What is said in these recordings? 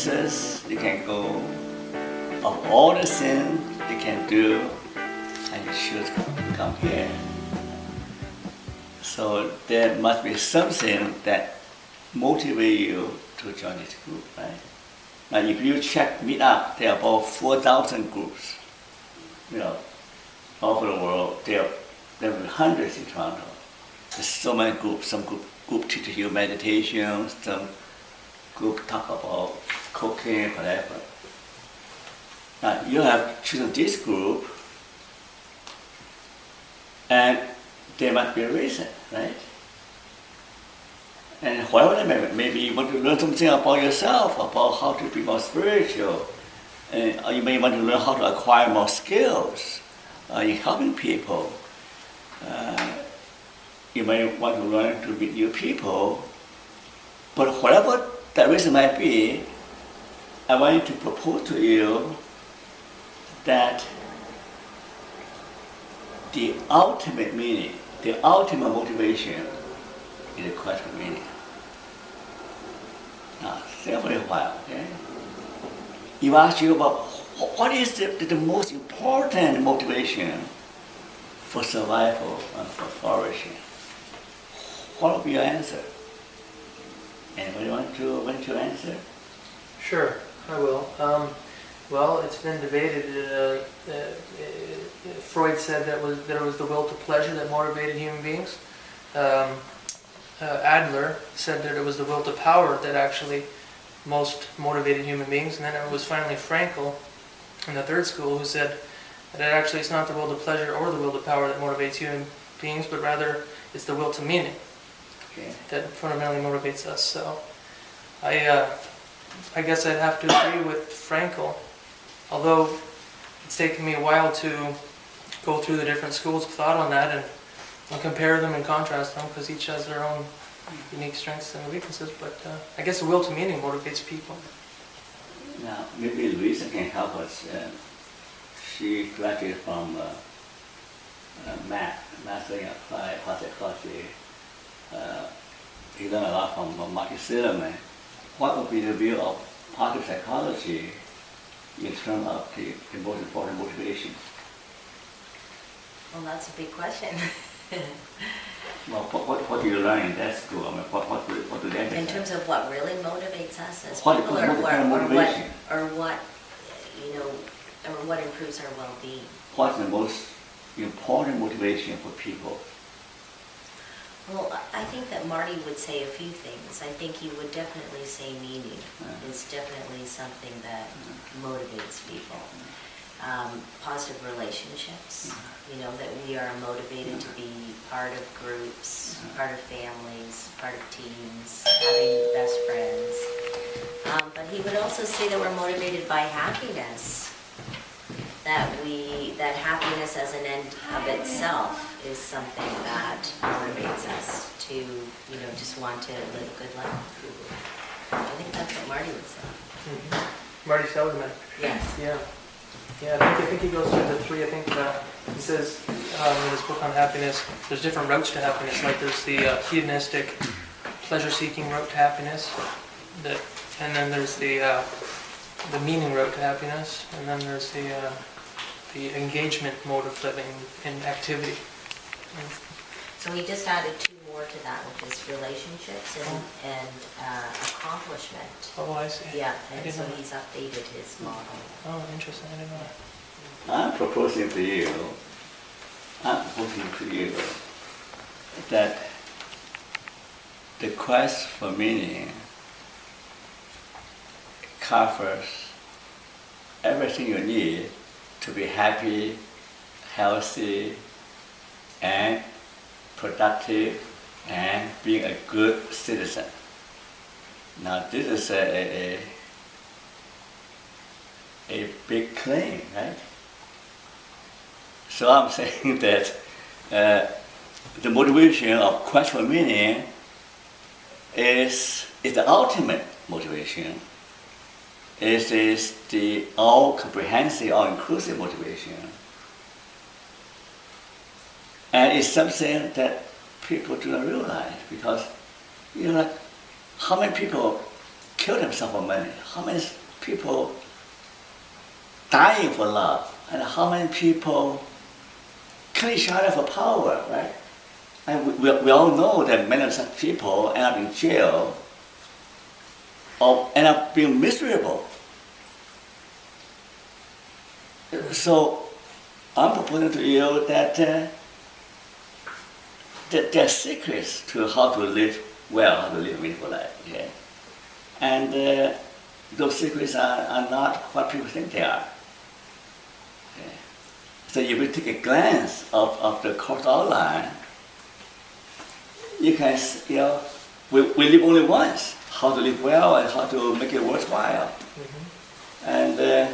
places you can go, of all the things you can do, and you should come here. So there must be something that motivates you to join this group, right? Now, if you check Meetup, there are about 4,000 groups, all over the world. There are hundreds in Toronto. There's so many groups. Some group teach you meditation, some group talk about cooking, whatever. Now, you have chosen this group, and there must be a reason, right? And whatever maybe you want to learn something about yourself, about how to be more spiritual, or you may want to learn how to acquire more skills in helping people. You may want to learn to meet new people, but whatever that reason might be, I want to propose to you that the ultimate meaning, the ultimate motivation is the quest for meaning. Now, think for a while, okay? You ask you about what is the most important motivation for survival and for flourishing. What will be your answer? Anybody want to answer? Sure, I will. Well, it's been debated. Freud said that it was the will to pleasure that motivated human beings. Adler said that it was the will to power that actually most motivated human beings. And then it was finally Frankl in the third school who said that actually it's not the will to pleasure or the will to power that motivates human beings, but rather it's the will to meaning that fundamentally motivates us. So I guess I'd have to agree with Frankl, although it's taken me a while to go through the different schools of thought on that and compare them and contrast them, because each has their own unique strengths and weaknesses. But I guess the will to meaning motivates people. Now, maybe Louisa can help us. She graduated from Master in Applied Psychology. He learned a lot from Martin Seligman. What would be the view of positive psychology in terms of the most important motivation? Well, that's a big question. Well, what do you learn in that school? I mean, what do they In terms of what really motivates us as What people, kind of motivation? or what improves our well-being. What's the most important motivation for people? Well, I think that Marty would say a few things. I think he would definitely say meaning is definitely something that motivates people. Positive relationships, that we are motivated to be part of groups, part of families, part of teams, having best friends. But he would also say that we're motivated by happiness, that happiness as an end of itself is something that motivates us to, just want to live a good life. I think that's what Marty would say. Mm-hmm. Marty Seligman. Yes. Yeah. Yeah, I think he goes through the three. I think he says in his book on happiness, there's different routes to happiness. Like there's the hedonistic, pleasure-seeking route to happiness, and then there's the meaning route to happiness, and then there's the engagement mode of living in activity. So he just added two more to that, which is relationships and accomplishment. Oh, I see. Yeah, and so he's updated his model. Oh, interesting. I didn't know that. I'm proposing to you that the quest for meaning covers everything you need to be happy, healthy, and productive, and being a good citizen. Now, this is a big claim, right? So I'm saying that the motivation of quest for meaning is the ultimate motivation. It is the all-comprehensive, all-inclusive motivation. And it's something that people do not realize, because, how many people kill themselves for money? How many people dying for love? And how many people kill each other for power, right? And we all know that many of such people end up in jail or end up being miserable. So I'm proposing to you that there are secrets to how to live well, how to live a meaningful life. Okay? And those secrets are not what people think they are. Okay? So if you take a glance of the course outline, you can, we live only once. How to live well and how to make it worthwhile. Mm-hmm. And the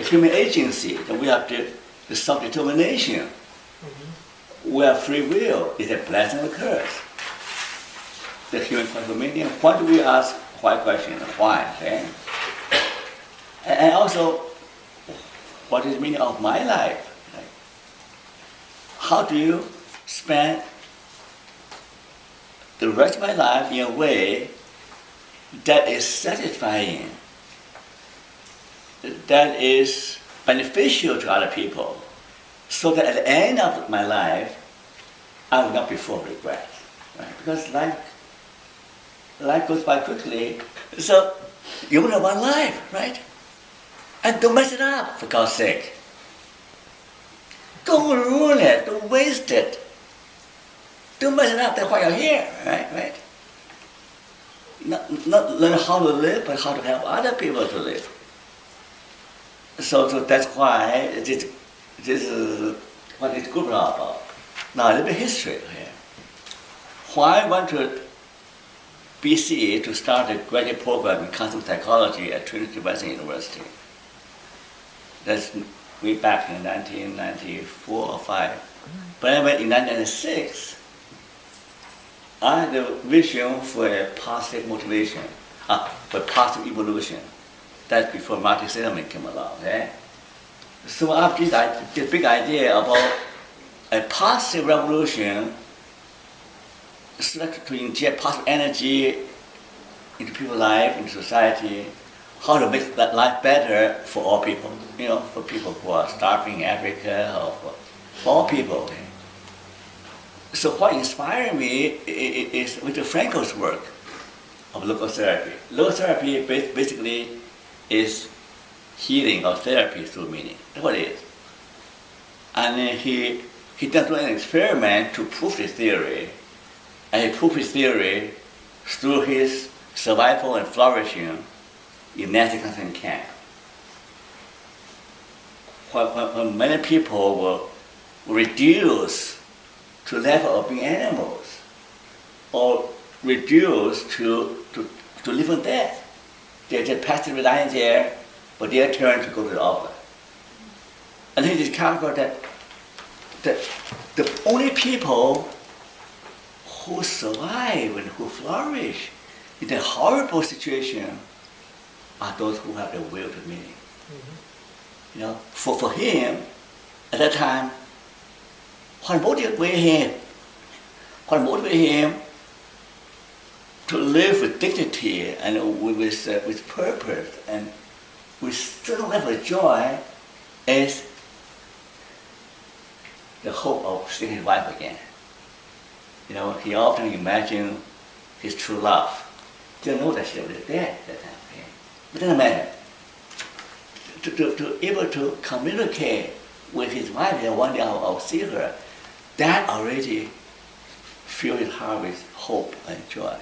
human agency, that we have the self-determination. Mm-hmm. We have free will. Is a blessing or a curse? The human transformation. Why do we ask why question? Why? Okay? And also, what is the meaning of my life? Right? How do you spend the rest of my life in a way that is satisfying, that is beneficial to other people, so that at the end of my life, I will not be full of regret. Right? Because life goes by quickly. So you only have one life, right? And don't mess it up, for God's sake. Don't ruin it, don't waste it. Don't mess it up, that's why you're here, right? Not learn how to live, but how to help other people to live. So that's why this is what this group is all about. Now a little bit history here. Why I went to BC to start a graduate program in counseling psychology at Trinity Western University. That's way back in 1994 or 5. But anyway, in 1996, I had a vision for a positive motivation, for positive evolution. That's before Martin Seligman came along. Okay? So I have this big idea about a positive revolution, to inject positive energy into people's life, into society, how to make that life better for all people. For people who are starving in Africa, or for all people. Okay? So what inspired me is with Frankel's work of logotherapy. Logotherapy basically is healing or therapy through meaning. That's what it is. And he does an experiment to prove his theory. And he proved his theory through his survival and flourishing in Nazi concentration camp. When many people were reduced to level of being animals, or reduced to live on death. They're just passively lying there, but their turn to go to the opera. And he discovered that the only people who survive and who flourish in a horrible situation are those who have the will to meaning. Mm-hmm. For him, at that time, what motivated him to live with dignity and with purpose and with certain level of joy is the hope of seeing his wife again. He often imagined his true love. Didn't know that she was dead at that time. Okay? But it doesn't matter. To able to communicate with his wife, and one day I'll see her, that already fills his heart with hope and joy.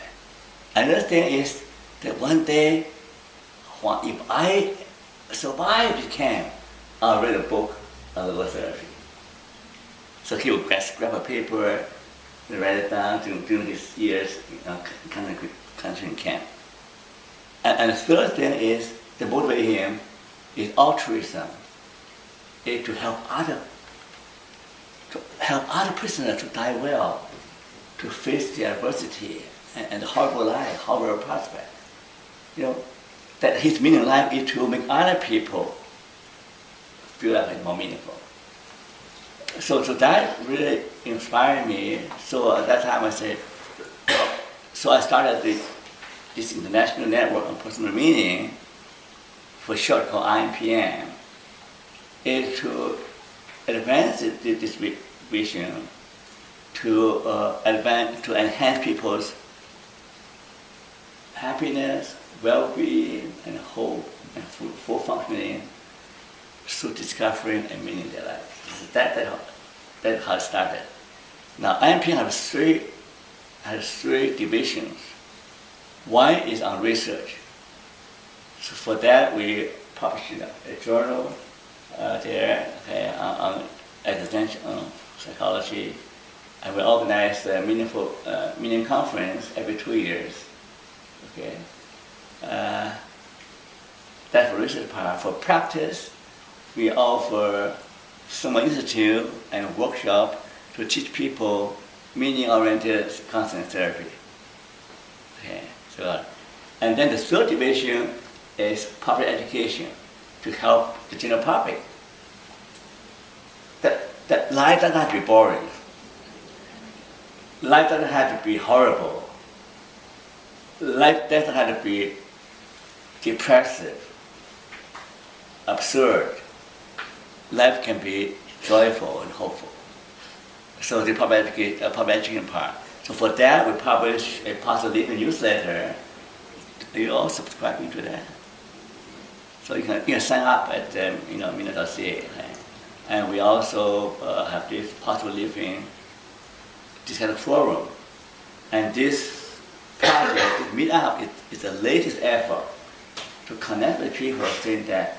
Another thing is that one day, if I survive this camp, I'll read a book on logotherapy. So he would grab a paper and write it down during his years in concentration camp. And the third thing is, that motivates him is altruism, is to help other prisoners to die well, to face the adversity and the horrible life, horrible prospect. That his meaning in life is to make other people feel like it's more meaningful. So that really inspired me. So at that time I said, so I started this international network on personal meaning, for short called IMPM, is to advance this vision to enhance people's happiness, well-being, and hope, and full functioning through discovering and meaning their life. That's how it started. Now, IMPM has three divisions. One is on research. So for that, we published a journal there, okay, on existential psychology, and we organize a meaning conference every 2 years. Okay, that's for research part. For practice, we offer Summer Institute and workshop to teach people meaning-oriented counseling therapy. Okay, so, and then the third division is public education to help the general public. That life doesn't have to be boring. Life doesn't have to be horrible. Life doesn't have to be depressive, absurd. Life can be joyful and hopeful. So the public education part. So for that, we publish a positive living newsletter. You all subscribing to that. So you can sign up at Mina.ca. Okay? And we also have this positive living, this kind of forum. And this project, this meetup, is the latest effort to connect with people saying that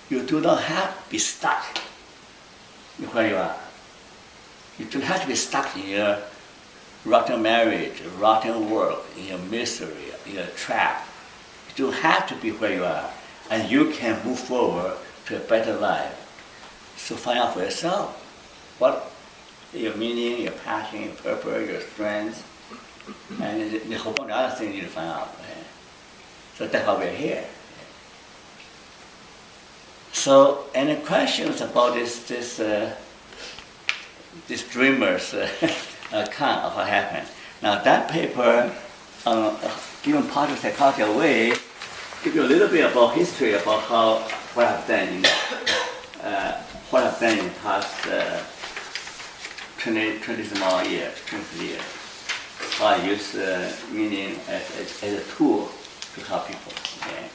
you do not have to be stuck where you are. You don't have to be stuck in your rotten marriage, rotten work, in your misery, in your trap. You don't have to be where you are, and you can move forward to a better life. So find out for yourself what your meaning, your passion, your purpose, your strengths, and the whole bunch of other things you need to find out. Right? So that's why we're here. So, any questions about this dreamer's account of what happened? Now, that paper, giving positive psychology away, give you a little bit about history about what I've done in the past 20 some odd years, 20 years. How I use meaning as a tool to help people. Okay?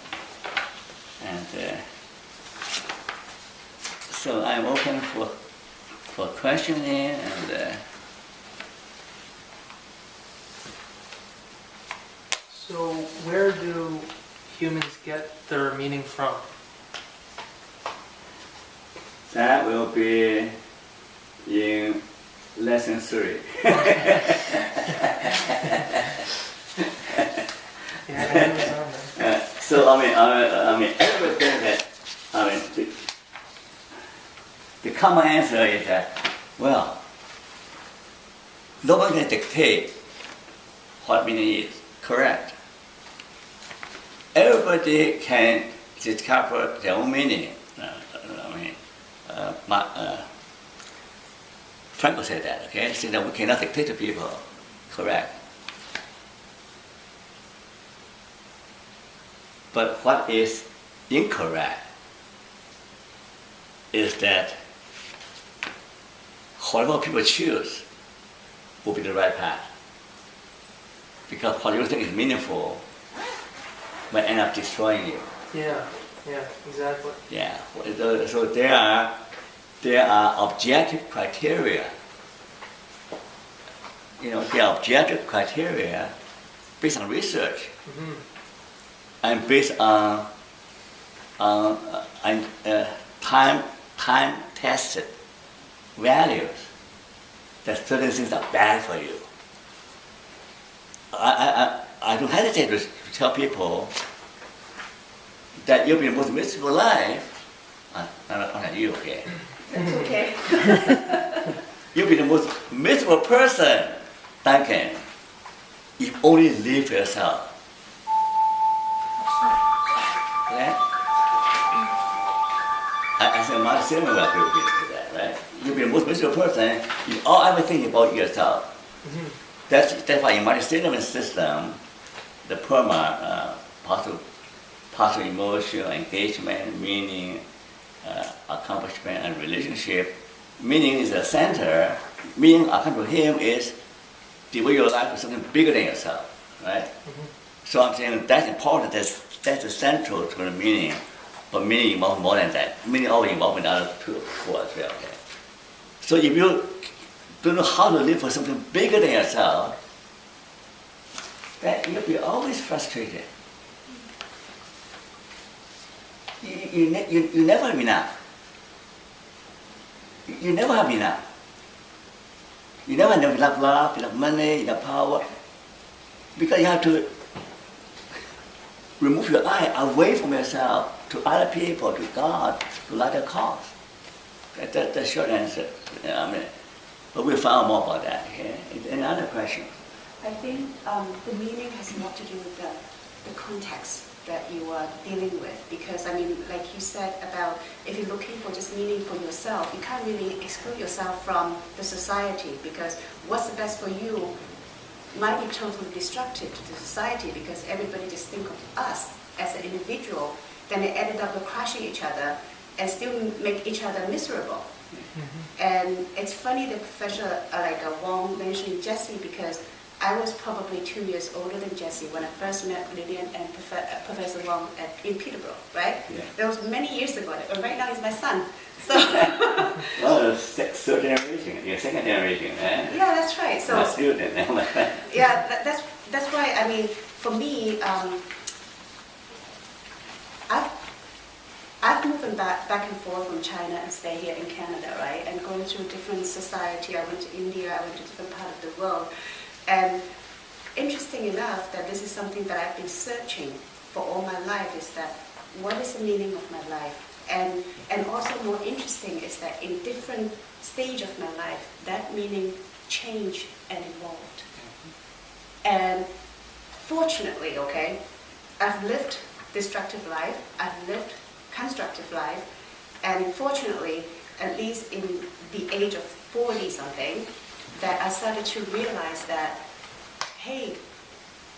And so I'm open for questioning and. So where do humans get their meaning from? That will be in lesson 3. So I mean, everything that the common answer is that, well, nobody can dictate what meaning is. Correct. Everybody can discover their own meaning. Franco said that, okay? Said that we cannot dictate to people. Correct. But what is incorrect is that whatever people choose will be the right path. Because what you think is meaningful might end up destroying you. Yeah, exactly. Yeah. So there are objective criteria. There are objective criteria based on research and based on time-tested values that certain things are bad for you. I don't hesitate to tell people that you'll be the most miserable life. Not you, okay? That's okay. You'll be the most miserable person, Duncan, if only you live for yourself. Okay? I think Martin Seligman will agree with that, right? You'll be the most miserable person if everything about yourself. That's why in Martin Seligman's system, the PERMA, positive emotion, engagement, meaning, accomplishment, and relationship. Meaning is the center. Meaning, according to him, is devote your life to something bigger than yourself, right? So I'm saying that's important. That's the central to the meaning. But meaning involves more than that. Meaning always involves in other two as well. Okay? So if you don't know how to live for something bigger than yourself, then you'll be always frustrated. You never have enough. You never have enough. You never have enough love, enough money, enough power. Because you have to remove your eye away from yourself to other people, to God, to larger cause. That's the short answer. I mean, but we'll find out more about that. Okay? Another question. I think the meaning has a lot to do with the context that you are dealing with. Because, I mean, like you said about if you're looking for just meaning for yourself, you can't really exclude yourself from the society, because what's the best for you might be totally destructive to the society, because everybody just think of us as an individual, then they ended up crushing each other and still make each other miserable. And it's funny that Professor Wong mentioned Jesse, because I was probably 2 years older than Jesse when I first met Lillian and Professor Wong in Peterborough, right? Yeah. That was many years ago, and right now he's my son. So Well, third generation, your second generation, eh? yeah, that's right. So My student, my friend. yeah, that's why, I mean, for me, I've moved back and forth from China and stay here in Canada, right? And going through different society. I went to India, I went to different part of the world. And interesting enough that this is something that I've been searching for all my life, is that what is the meaning of my life? And also more interesting is that in different stage of my life, that meaning changed and evolved. And fortunately, okay, I've lived destructive life, I've lived constructive life, and fortunately, at least in the age of 40 something, that I started to realize that, hey,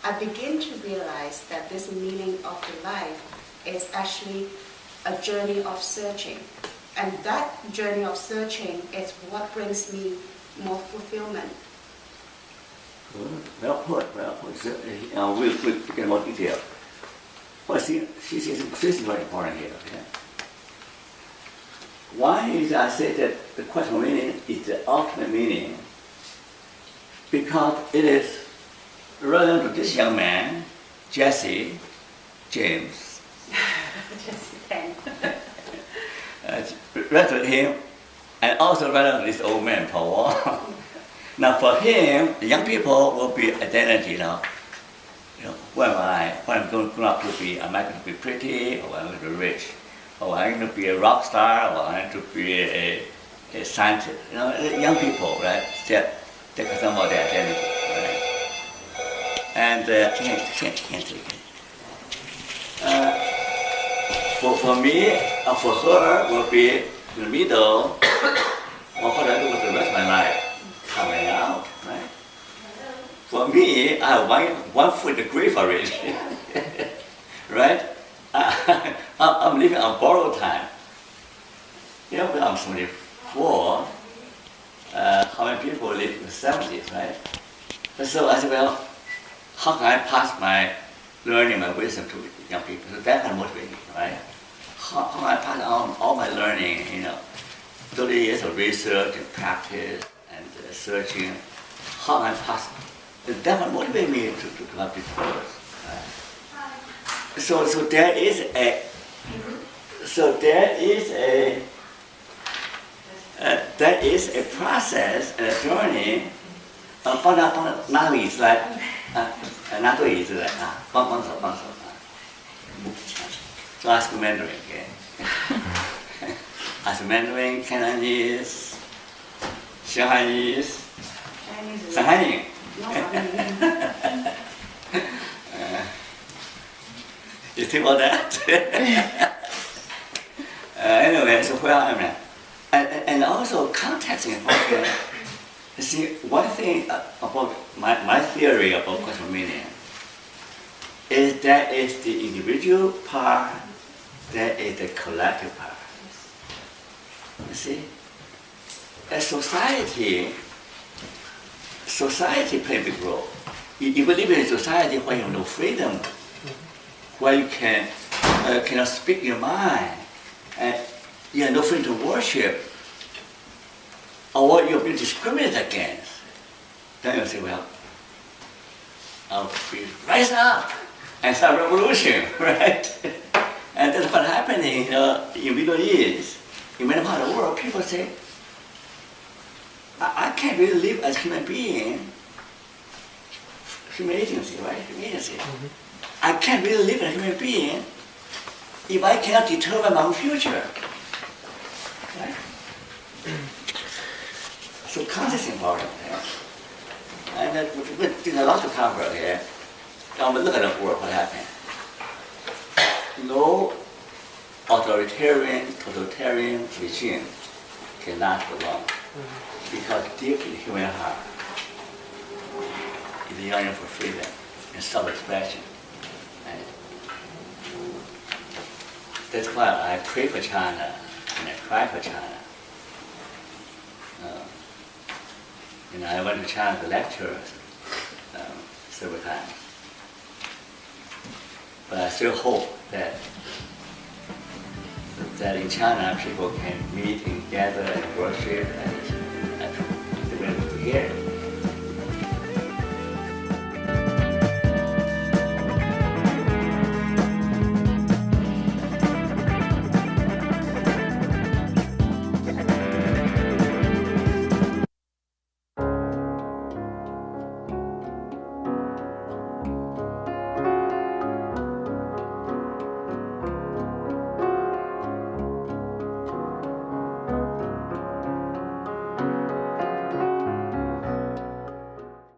I begin to realize that this meaning of the life is actually a journey of searching. And that journey of searching is what brings me more fulfillment. Well put. So, we'll get more detail. Well, see, this is very important here. Okay? Why is I say that the question of meaning is the ultimate meaning? Because it is relevant to this young man, Jesse James. Jesse Penn. Relevant to him, and also relevant to this old man, Paul Wong. Now, for him, young people will be identity now. Who am I? What I'm going up to be? Am I going to be pretty, or am I going to be rich? Or am I going to be a rock star, or am I going to be a scientist? Young people, right? They're concerned about their identity, right? And for me, for her, will be in the middle. What do I do with the rest of my life? Coming out, right? For me, I have one foot in the grave already, right? I'm living on borrowed time. When I'm 74, how many people live in the 70s, right? So I said, well, how can I pass my learning, my wisdom to young people? So that kind of motivates me, right? How can I pass on all my learning, 30 years of research and practice and searching, how can I pass? That will motivate me to have this course. Right? So there is a process and a journey. 那个椅子来，拿对椅子来啊，帮手。So ask Mandarin, okay? Ask Mandarin, Cantonese, Shanghainese, Shanghai. You think about that? Anyway, so where am I? And also context is important. You see, one thing about my theory about question meaning, That is the individual part, that is the collective part. You see? As society plays a big role. If you live in a society where you have no freedom, where you cannot speak your mind, and you have no freedom to worship, or you're being discriminated against, then you say, well, I'll rise up and start revolution, right? And that's what's happening, in Middle East. In many parts of the world, people say, I can't really live as human being. Human agency, right? Human agency. I can't really live as a human being if I cannot determine my own future. Right? So conscience is important. And there's a lot to cover here. Now we look at the world, what happened. No totalitarian regime can last for long. Because deep in the human heart is the yearning for freedom and self-expression. Right? That's why I pray for China and I cry for China. I went to China to lecture several times. But I still hope that in China people can meet and gather and worship and the way to hear.